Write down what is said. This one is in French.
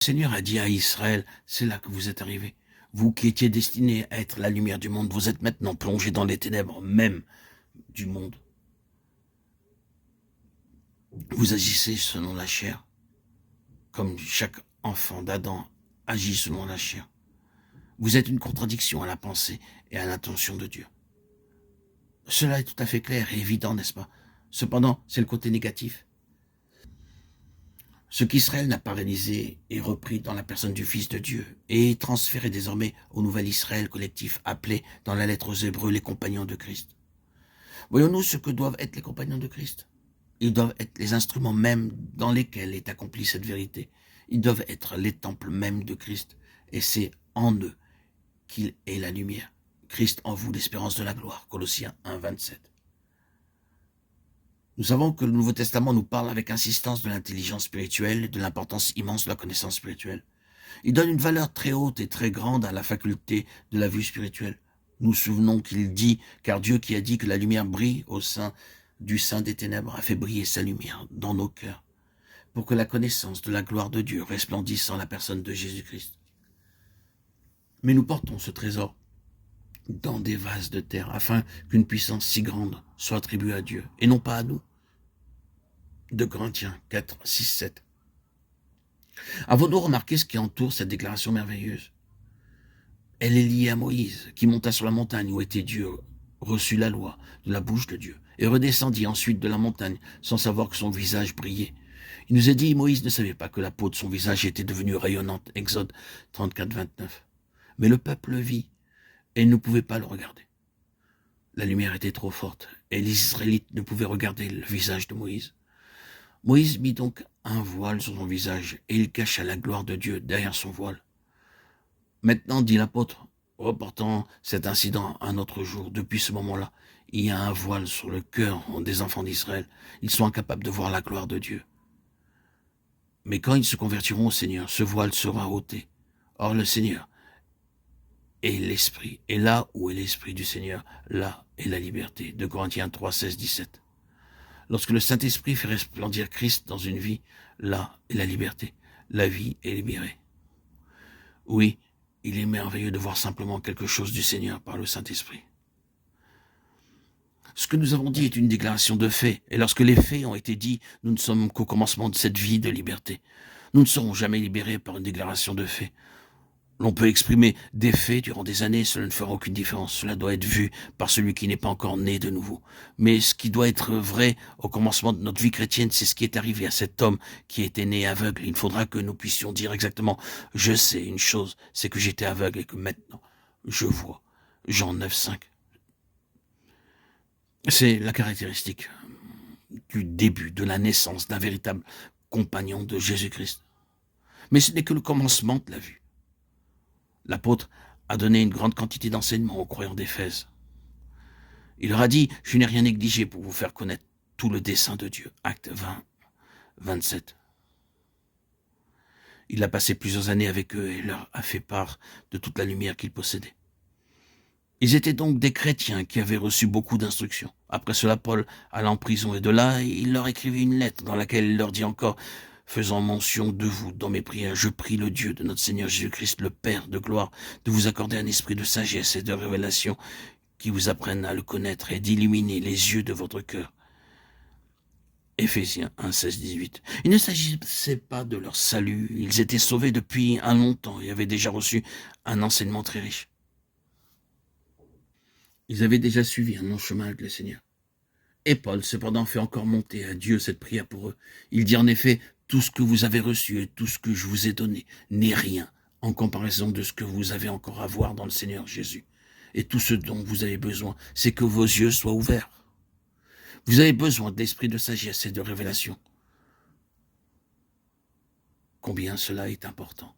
Le Seigneur a dit à Israël, c'est là que vous êtes arrivés. Vous qui étiez destinés à être la lumière du monde, vous êtes maintenant plongés dans les ténèbres même du monde. Vous agissez selon la chair, comme chaque enfant d'Adam agit selon la chair. Vous êtes une contradiction à la pensée et à l'intention de Dieu. Cela est tout à fait clair et évident, n'est-ce pas? Cependant, c'est le côté négatif. Ce qu'Israël n'a pas réalisé est repris dans la personne du Fils de Dieu et est transféré désormais au nouvel Israël collectif appelé dans la lettre aux Hébreux les compagnons de Christ. Voyons-nous ce que doivent être les compagnons de Christ? Ils doivent être les instruments mêmes dans lesquels est accomplie cette vérité. Ils doivent être les temples mêmes de Christ et c'est en eux qu'il est la lumière. Christ en vous, l'espérance de la gloire. Colossiens 1, 27. Nous savons que le Nouveau Testament nous parle avec insistance de l'intelligence spirituelle et de l'importance immense de la connaissance spirituelle. Il donne une valeur très haute et très grande à la faculté de la vue spirituelle. Nous nous souvenons qu'il dit, car Dieu qui a dit que la lumière brille au sein du sein des ténèbres a fait briller sa lumière dans nos cœurs, pour que la connaissance de la gloire de Dieu resplendisse en la personne de Jésus-Christ. Mais nous portons ce trésor dans des vases de terre, afin qu'une puissance si grande soit attribuée à Dieu, et non pas à nous. 2 Corinthiens 4, 6, 7. Avons-nous remarqué ce qui entoure cette déclaration merveilleuse? Elle est liée à Moïse, qui monta sur la montagne où était Dieu, reçut la loi de la bouche de Dieu, et redescendit ensuite de la montagne, sans savoir que son visage brillait. Il nous est dit, Moïse ne savait pas que la peau de son visage était devenue rayonnante, Exode 34, 29. Mais le peuple le vit, et il ne pouvait pas le regarder. La lumière était trop forte, et les Israélites ne pouvaient regarder le visage de Moïse. Moïse mit donc un voile sur son visage, et il cacha la gloire de Dieu derrière son voile. Maintenant, dit l'apôtre, reportant cet incident à un autre jour, depuis ce moment-là, il y a un voile sur le cœur des enfants d'Israël. Ils sont incapables de voir la gloire de Dieu. Mais quand ils se convertiront au Seigneur, ce voile sera ôté. Or, le Seigneur est l'Esprit. Et là où est l'Esprit du Seigneur, là est la liberté. 2 Corinthiens 3, 16, 17. Lorsque le Saint-Esprit fait resplendir Christ dans une vie, là est la liberté. La vie est libérée. Oui, il est merveilleux de voir simplement quelque chose du Seigneur par le Saint-Esprit. Ce que nous avons dit est une déclaration de faits, et lorsque les faits ont été dits, nous ne sommes qu'au commencement de cette vie de liberté. Nous ne serons jamais libérés par une déclaration de faits. L'on peut exprimer des faits durant des années, cela ne fera aucune différence. Cela doit être vu par celui qui n'est pas encore né de nouveau. Mais ce qui doit être vrai au commencement de notre vie chrétienne, c'est ce qui est arrivé à cet homme qui était né aveugle. Il faudra que nous puissions dire exactement, je sais une chose, c'est que j'étais aveugle et que maintenant, je vois. Jean 9, 5. C'est la caractéristique du début, de la naissance d'un véritable compagnon de Jésus-Christ. Mais ce n'est que le commencement de la vue. L'apôtre a donné une grande quantité d'enseignements aux croyants d'Éphèse. Il leur a dit, je n'ai rien négligé pour vous faire connaître tout le dessein de Dieu. Acte 20, 27. Il a passé plusieurs années avec eux et leur a fait part de toute la lumière qu'il possédait. Ils étaient donc des chrétiens qui avaient reçu beaucoup d'instructions. Après cela, Paul alla en prison et de là, il leur écrivit une lettre dans laquelle il leur dit encore, faisant mention de vous dans mes prières, je prie le Dieu de notre Seigneur Jésus-Christ, le Père de gloire, de vous accorder un esprit de sagesse et de révélation qui vous apprenne à le connaître et d'illuminer les yeux de votre cœur. Éphésiens 1, 16, 18. Il ne s'agissait pas de leur salut, ils étaient sauvés depuis un long temps et avaient déjà reçu un enseignement très riche. Ils avaient déjà suivi un long chemin avec le Seigneur. Et Paul, cependant, fait encore monter à Dieu cette prière pour eux. Il dit en effet, tout ce que vous avez reçu et tout ce que je vous ai donné n'est rien en comparaison de ce que vous avez encore à voir dans le Seigneur Jésus. Et tout ce dont vous avez besoin, c'est que vos yeux soient ouverts. Vous avez besoin de l'esprit de sagesse et de révélation. Combien cela est important.